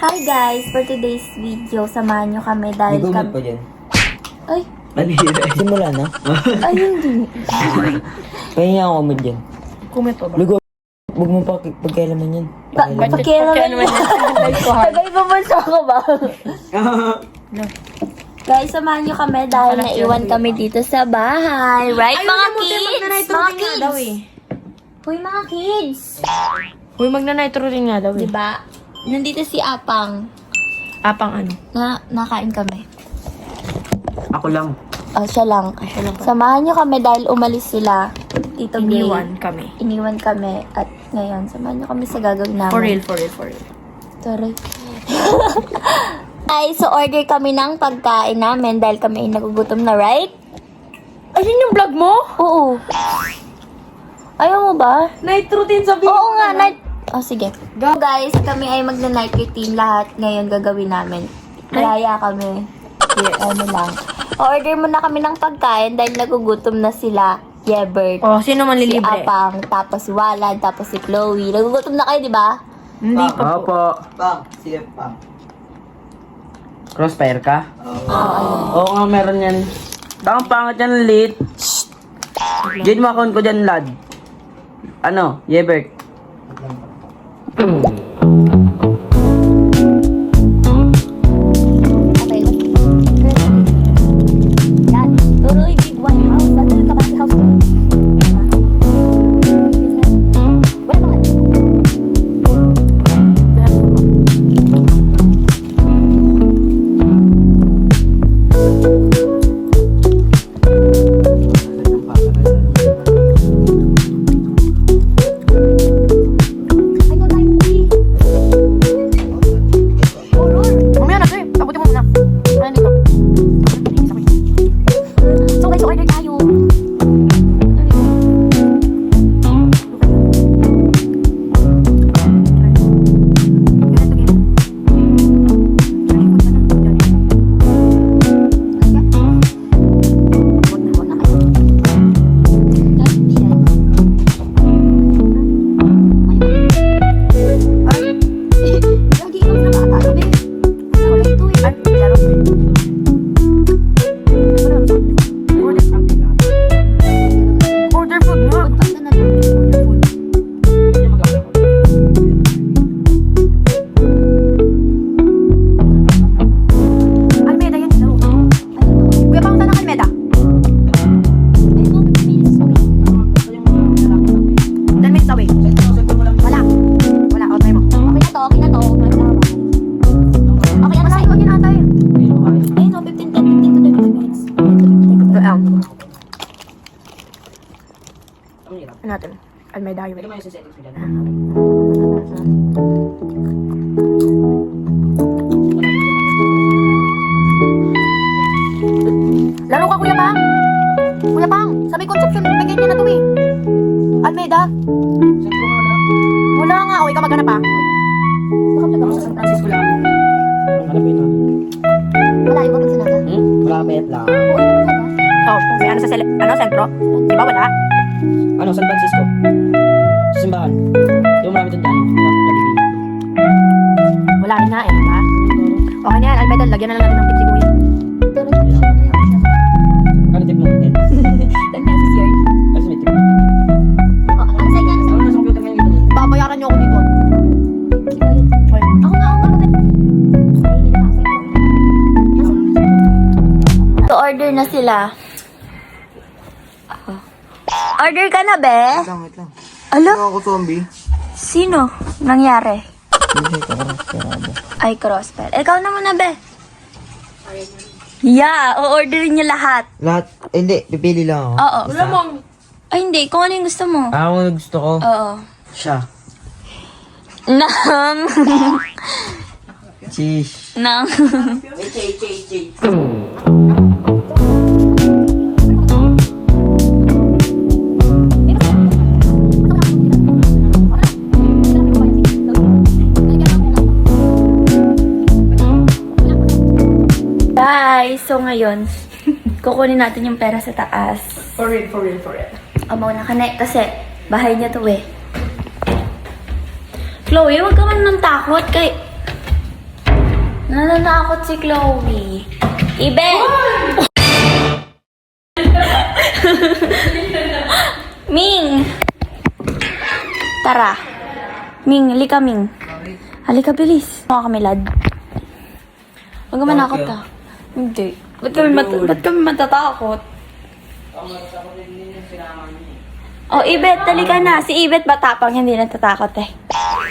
Hi guys! For today's video, samahan nyo kami dahil May gumit pa dyan. Ay! Simula na? Ay, hindi. Pahinga ako gumit dyan. Kumit pa ba? Lugo, huwag mo pa pagkailaman yan. Pakialaman yan. Tagay-pabansa ko ba? Guys, samahan nyo kami dahil naiwan kami dito sa bahay. Right, mga kids? Mga kids! Hoy, mga kids! Uy, magna-nitrogen nga daw eh. Diba? Nandito si Apang. Apang ano? Nakain kami. Ako lang. Oh, siya lang. Samahan nyo kami dahil umalis sila. Tito Gray. Iniwan kami. At ngayon, samahan nyo kami sa gagawin namin. For real. Sorry. Ay, so order kami ng pagkain namin dahil kami ay nagugutom na, right? Ayun yung vlog mo? Oo. Ayaw mo ba? Night routine sabi Oo nga, night... Oh, sige. Go guys, kami ay magna-night routine lahat ngayon gagawin namin. Kaya kami. Yes. Ano lang. Order muna kami ng pagkain dahil nagugutom na sila. Yebert. Oh, sino man Si lilibre? Apang, tapos si Walad, tapos si Chloe. Nagugutom na kayo, di ba? Hindi pa po. Opo. Pang, CF pang. Crossfire ka? Oo. Oo nga, meron yan. Bakang pangit yan, lit. Jade, makon ko dyan, lad. Ano? Yebert. Okay. Yan. Tuloy, big white house. Ano yung kabati house ko? Wala ba? Ayun, tayo movie. Horror. Mamaya na to eh. Taputin mo muna. Ano dito? So guys, order tayo. Order food nga. Almeda yan. Kuya, pang saan ang Almeda? 10 minutes away. Wala. Okay mo. Okay na to. Okay na sa'yo. Yun ata eh. Ayun, 15 to 30 minutes. Ano natin? Almeda highway. Laro ka, Kuya Pang! Kuya Pang! Sa may Concepcion, may ganyan na to eh. Almeda? Wala nga. O, ikaw maghanap pa. Sa San Francisco lang. Hanapin mo. Wala yung kapag sinaga. Malapit lang. Oh, may ano sa sentro? Di ba wala? Ano, San Francisco? Sa simbahan. Yung marami doon dyan. Wala rin nga eh, di ba? Okay na yan, Almeda. Lagyan na lang natin ng pizza kuya. Kano tip mo? 10. 10 pesos yun. Kasi may tip. Ano sa'yo yan? Ano na sa computer ngayon dito? Babayaran niyo ako dito. Ako nga. So, order na sila. Order ka na, be? Wait lang. Alo? Ako zombie. Sino? Nangyari? Hindi ko karasperado. Ay, Crossfire. Ikaw naman na, be? Yeah, o-orderin niyo lahat. Lahat? Hindi, pipili lang ako. Oo. Wala mong... Ay, hindi. Kung ano yung gusto mo. Ako na gusto ko. Oo. Siya. Nang. Cheese. Nang. Guys, so ngayon, kukunin natin yung pera sa taas. For real. Amaw na ka na kasi bahay niya to eh. Chloe, huwag ka man ng takot kay... Nananakot si Chloe. Ibe! Ming! Tara. Ming, halika Ming. Halika, bilis. Mga kami, lad. Huwag ka manakot ah. Hindi. Ba't kami matatakot? Oh, Ibet, halika na. Si Ibet batapang, hindi natatakot eh.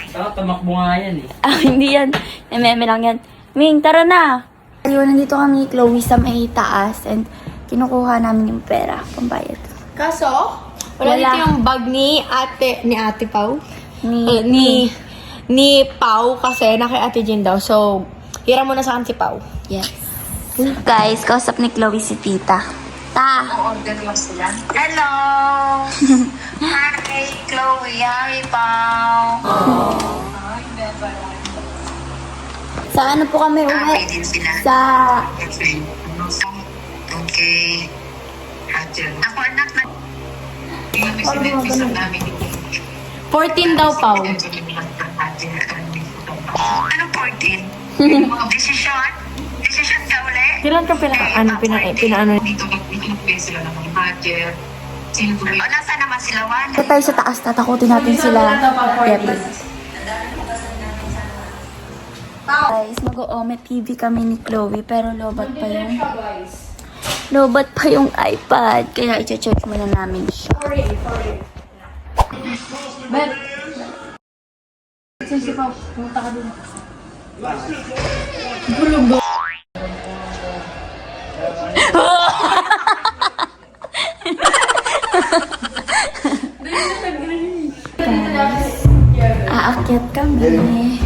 Saka tumakbo nga yan eh. Ah, hindi yan. Meme lang yan. Ming, tara na. Ayun, nandito kami ni Chloe sa may taas and kinukuha namin yung pera, pambayad. Kaso, wala dito yung bag ni Ate Pau. Ni Pau kasi na kay Ate Jean daw. So, hiram mo na sa akin si Pau. Yes. Guys, kausap ni Chloe si Tita. Ta! Hello! Hi, Chloe. Hi, Pao. Sa ano po kami uwi? Happy din sila. Sa... Okay. Ako anak na... Yung namin. 14 daw, Pau. Ano 14? Desisyon? Desisyon ka ulit? Kailan ka pinaano? Dito sila ng budget. O, nasa naman sila, Juan? Ito tayo sa taas, tatakutin natin sila. Yep. Guys, mag-o-ome TV kami ni Chloe pero lobat pa yung iPad. Kaya i-charge muna namin siya. Aakyat kami.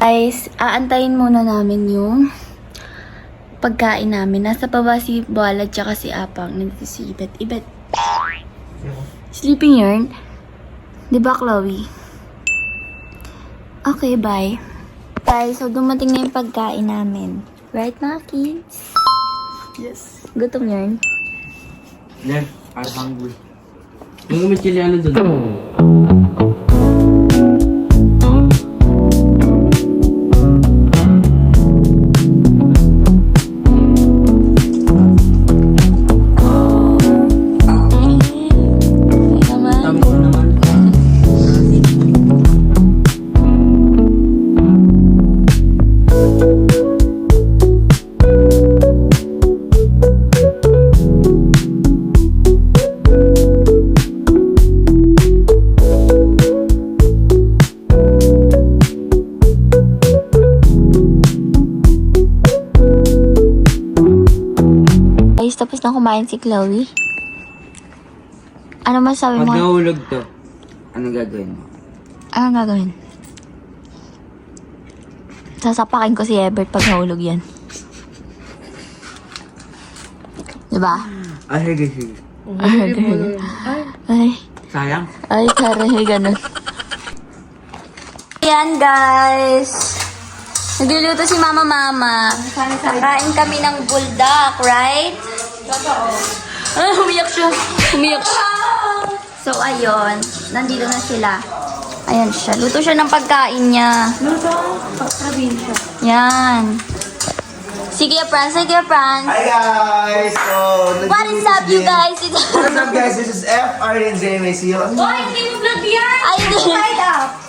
Guys, aantayin muna namin yung pagkain namin. Nasa baba si Bualad tsaka si Apang. Nandito si Ibet. Ibet. Sleeping yarn? Diba, Chloe? Okay, bye. Guys, so dumating na yung pagkain namin. Right, mga kids? Yes. Gutom yarn? Left, I'm hungry. Yung may chili ano dun? Guys, tapos na kumain si Chloe. Ano masabi Pag mo? nahulog to, ano gagawin mo? Anong gagawin? Sasapakin ko si Ebert pag nahulog yan. Diba? Ay, sige. Ay, Sayang. ay, taray, ganun. Ayan, guys. Nagluluto si Mama. Kakain kami ng buldak, right? Totoo. Ah, umiyak siya. So, ayun. Nandito na sila. Ayan siya. Luto siya ng pagkain niya. Probinsya. Yan. Sige, Franz. Hi guys! So, What is up, you guys? What is up guys? This is F. Arden Jamie. See you on Hindi mo vlog yan! Ay, hindi.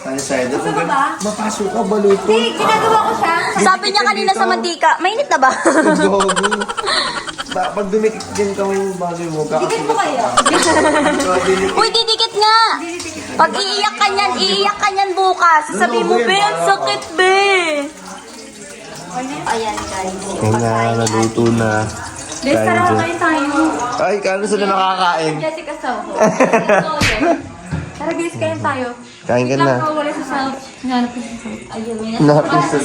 the side. Gusto mo ba? Mapasok ka, baluto. Hindi, ginagawa ko siya. Sabi niya kanina sa mantika, mainit na ba? Gogo. Pag dumikit din kami yung bagay mo, Dikit mo kayo. Uy, didikit nga! Pag iiyak ka niyan bukas. Sasabihin mo, be, ang sakit, be. Ayan, guys. Kaya na, naluto na. Guys, tara kain tayo. Ay, kano sila nakakain? Jessica Soho. Tara guys, kain tayo. Kain ka na. Wala sa south. Hanap ko sa south. Ayun, may Napisa.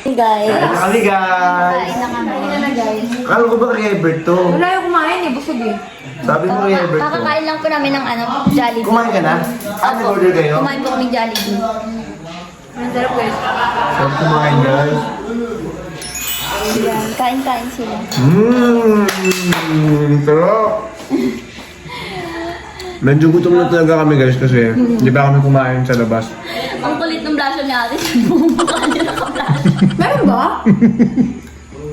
Hey, guys. Kami guys! Kain na kami. na guys. Kala ko ba kay Ebert to? Wala yung kumain eh, busog eh. Sabi mo kay Ebert to. Kakakain lang po namin ng Jollibee. Kumain ka na? Ano order kayo? Kumain po kaming Jollibee. Ang sarap guys. Sarap kumain guys. Ayan, kain-kain sila. Sarap! Medyo gutom na talaga kami guys kasi hindi pa kami kumain sa labas. Ang kulit ng blush on ni ate. Mukha niya naka-blush. Meron ba?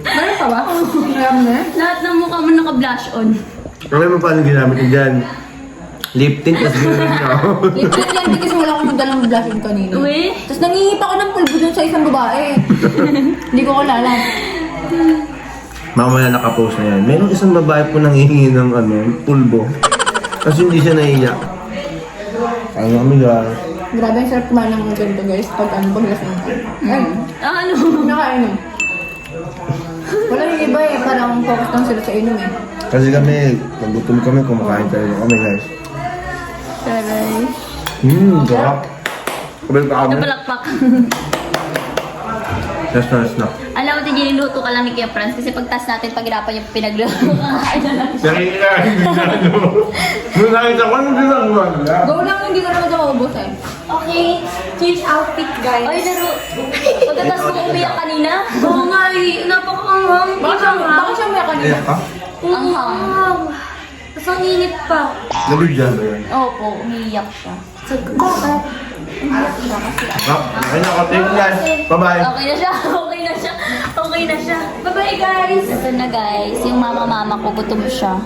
Meron pa ba? Meron na? Lahat ng mukha mo naka-blush on. Alam mo paano ginamit ko dyan? Lip tint, tapos gano'n ako. Lipstick yan, di kasi wala akong nagdalang blushing kanina. Uy. Tapos nangihipa ko ng pulbo dun sa isang babae. Hindi ko kilala. Mamaya nakapost na yan. Merong isang babae po nangihingi ng pulbo. Kasi hindi siya naiyak. Ano kami guys? Grabe, ang sarap kumain ng ganito guys. Pag pag lasing ka. Ay, Ano? nakainom. Wala yung iba eh, parang focus lang sila sa inom eh. Kasi kami, nagutom kami, kumakain talaga kami guys. Taray. Sarap. Kabal pa kami. Napalakpak. Na. Alam mo, niluto ka lang ni Kuya Franz kasi pagtas natin, paghirapan yung pinagluto. Hindi na. Nung nakita ko, ano ginagawa nila? Go lang, hindi ko naman sa maubos eh. Okay, change outfit guys. Ay, laro. Pagkatas mo umiyak kanina? Oo nga eh, napakaanghang. Bakit siya may kanina? Iyak ka? Anghang. Tapos ang init pa. Nabigyan ba yan? Opo, umiiyak siya. Bakit? Umiiyak siya kasi Okay na ako. Thank you guys. Bye-bye. Okay na siya, okay na siya, okay na siya. Bye-bye guys! Ito na guys, yung mama ko, gutom siya.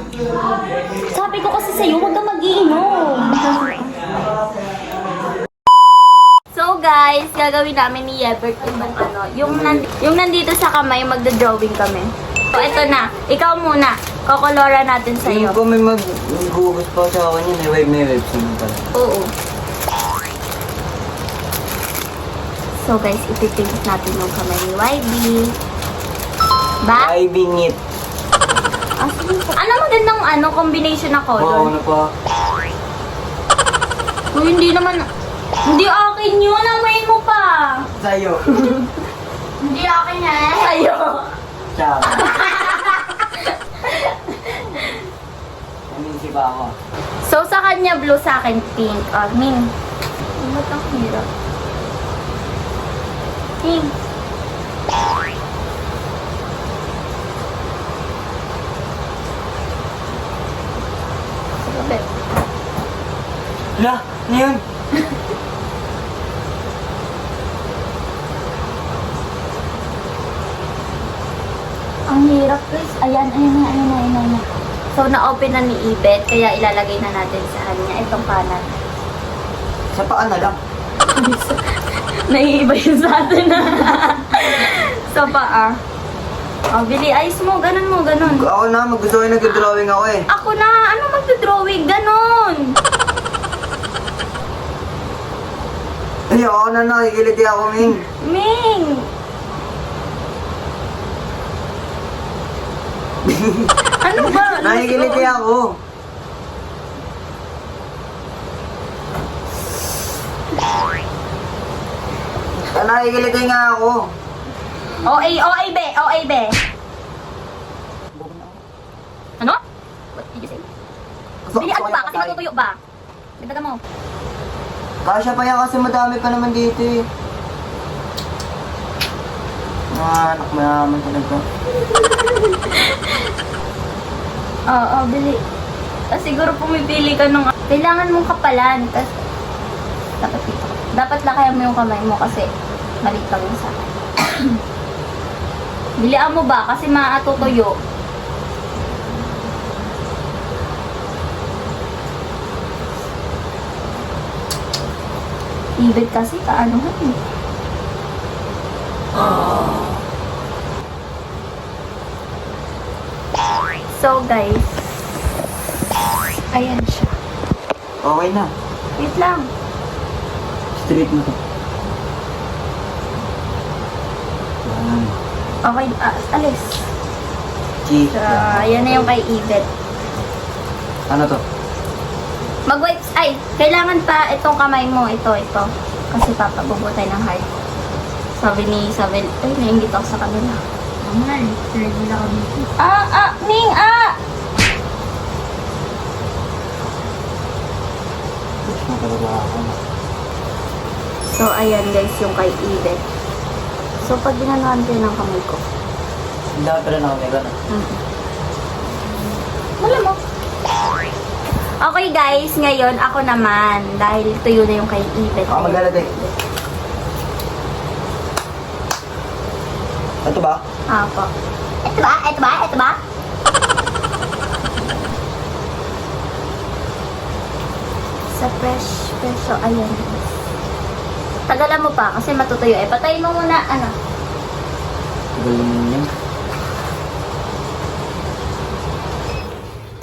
Sabi ko kasi sa'yo, huwag kang mag-iinom. So guys, gagawin namin ni Yebert yung nandito sa kamay, magda-drawing kami. So ito na, ikaw muna, kokolora natin sa'yo. Yung po may mag-gugas pa sa akin yun, may website pa. Oo. So guys, ipipink natin yung kamay ni YB. Ba? Ay, bingit. Ano magandang combination na Oo, color? ano pa? Uy, hindi naman. Hindi akin yun. Amoy mo pa. Sa'yo. Hindi akin yan. Sa'yo. Ciao. Naminsi ba ako? So, sa kanya blue, sa akin pink. Ming. Ba't ang hirap? Ming. Sabi. Hala, ano yun? Ang hirap guys. Ayan na. So, na-open na ni Ibet, kaya ilalagay na natin sa kanya itong panat. Sa paan na lang. Naiiba yun sa atin na. So, paa. Oh, Bili, ayos mo. Ganun mo, ganun. Ako na, gusto ko nag-drawing ako eh. Ako na. Ano magdodrawing? Ganun. Ay, ako na, nakikiliti ako, Ming. Ming. Ano ba? Nakikiliti ako. Nakikiliti nga ako. OA be. Ano? What did you say? Bili, ano ba? Kasi matutuyo ba? Dagdagan mo. Kasya pa yan kasi madami pa naman dito eh. Mga anak mayaman talaga. Oo, Bili. Siguro pumipili ka nung... Kailangan mong kapalan. Tapos, dapat dito. Dapat lakayan mo yung kamay mo kasi maliit lang yung sa akin. Bilian mo ba? Kasi maatutuyo. Ibig kasi kaano nga eh. So guys, ayan siya. Okay na. Wait lang. Straight mo to. Yan. Okay, alis. Cheese. So, ayan na yung kay Ibet. Ano to? Mag-wipes, ay, kailangan pa itong kamay mo, ito. Kasi papabubutay ng heart. Sabi ni Isabel, ay, nainggit ako sa kanila. Naman, ready lang kami. Ning, Gusto na talaga ako. So, ayan guys, yung kay Ibet. So, pag ginanahan ko ng kamay ko. Hindi pa rin ako may gano'n. Wala mo. Okay guys, ngayon ako naman. Dahil tuyo na yung kay Ibet. Ako maglalagay. Ito ba? Apo. Ito ba? Ito ba? Ito ba? Sa fresh. So, ayan. Tagalan mo pa kasi matutuyo. Patayin mo muna, ano. Galing niya.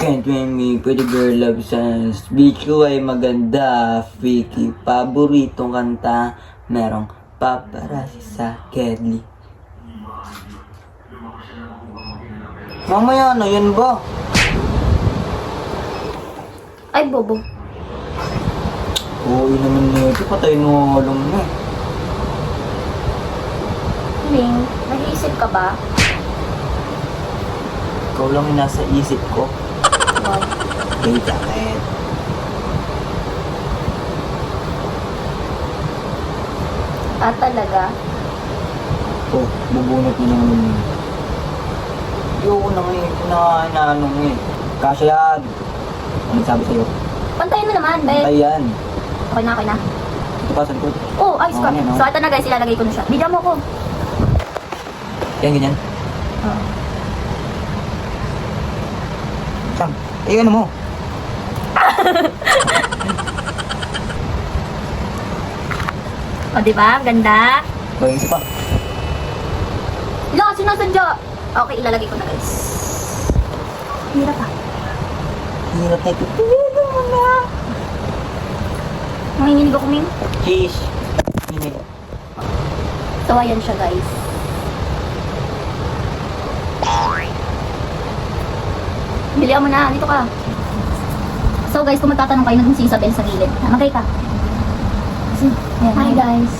Can't win me, pretty girl love songs. Beach ko ay maganda. Freaky, paboritong kanta. Merong paparazzi sa Kedli. Mamaya na, yan ba? Ay, bobo. Oo, naman nito. Patay mo alam na. Ling, nag-iisip ka ba? Ikaw lang yung nasa isip ko. Wow. Okay, jacket. Talaga? Oh, bubunot mo naman yun. Ayoko na ngayon. Ito na inaano mo eh. Kasya yan. Ano sabi sa'yo? Pantayin mo naman, be. Ay yan. Okay na, okay na. Ito pa, saan ko? Oh, ayos ka. Okay, no? So, ito na guys, ilalagay ko na siya. Bigyan mo ko. Yan, ganyan. Oh. Sam, eh ano mo? O, diba? Ganda. Gawin isa pa. Lo, sinasadya. Okay, ilalagay ko na guys. Hirap pa. Hirap na ito. Tingnan mo na. Nanginginig ako, Ming. Cheese. Hindi. So, ayan siya guys. Bilihan mo na. Dito ka. So guys, kung magtatanong kayo, nandun si Isabel sa gilid. Magkay ka. Ayan. Hi guys.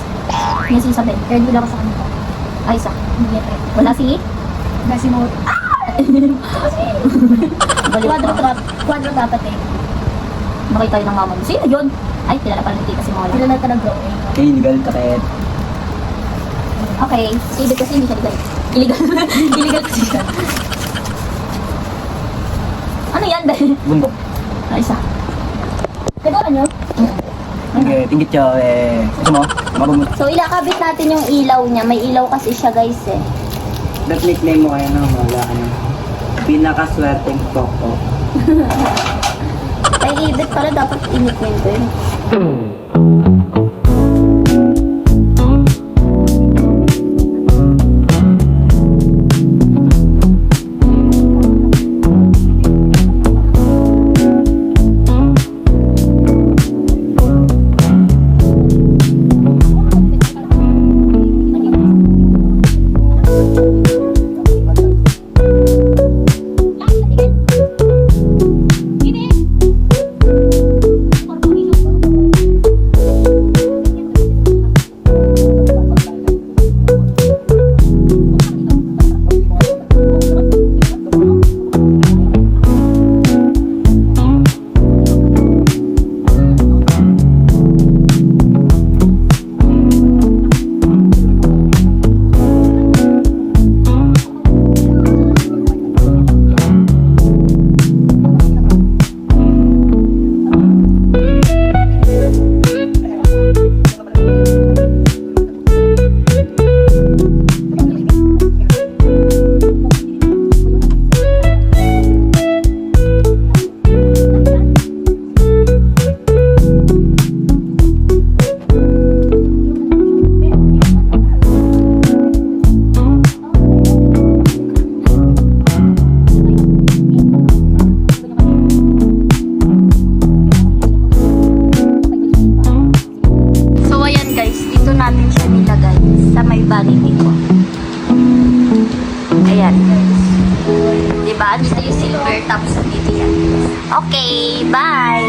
Yan si Isabel. Third wheel ako sa kanila. Ay, isa. Wala si? Wala si Mo. Quadro dapat eh. Makita tayo ng mama mo. Sino yun? Ay, kilala pala ni Tita si Mola. Kilala ka na bro. Illegal kakit. Okay. Ibig kasi hindi siya legal. Illegal. Illegal kasi siya. Ano yan? Bundok. Ay, isa. Pero ano? Okay, tingkit siya eh. Gusto mo? Mabumot. So, ilakabit natin yung ilaw niya. May ilaw kasi siya guys eh. That nickname mo kaya na wala ka na. Pinakaswerteng Coco. Kay Ibet pala dapat i-nickname ko yun. Diba? Gusto yung silver tapos dito yan. Okay, bye!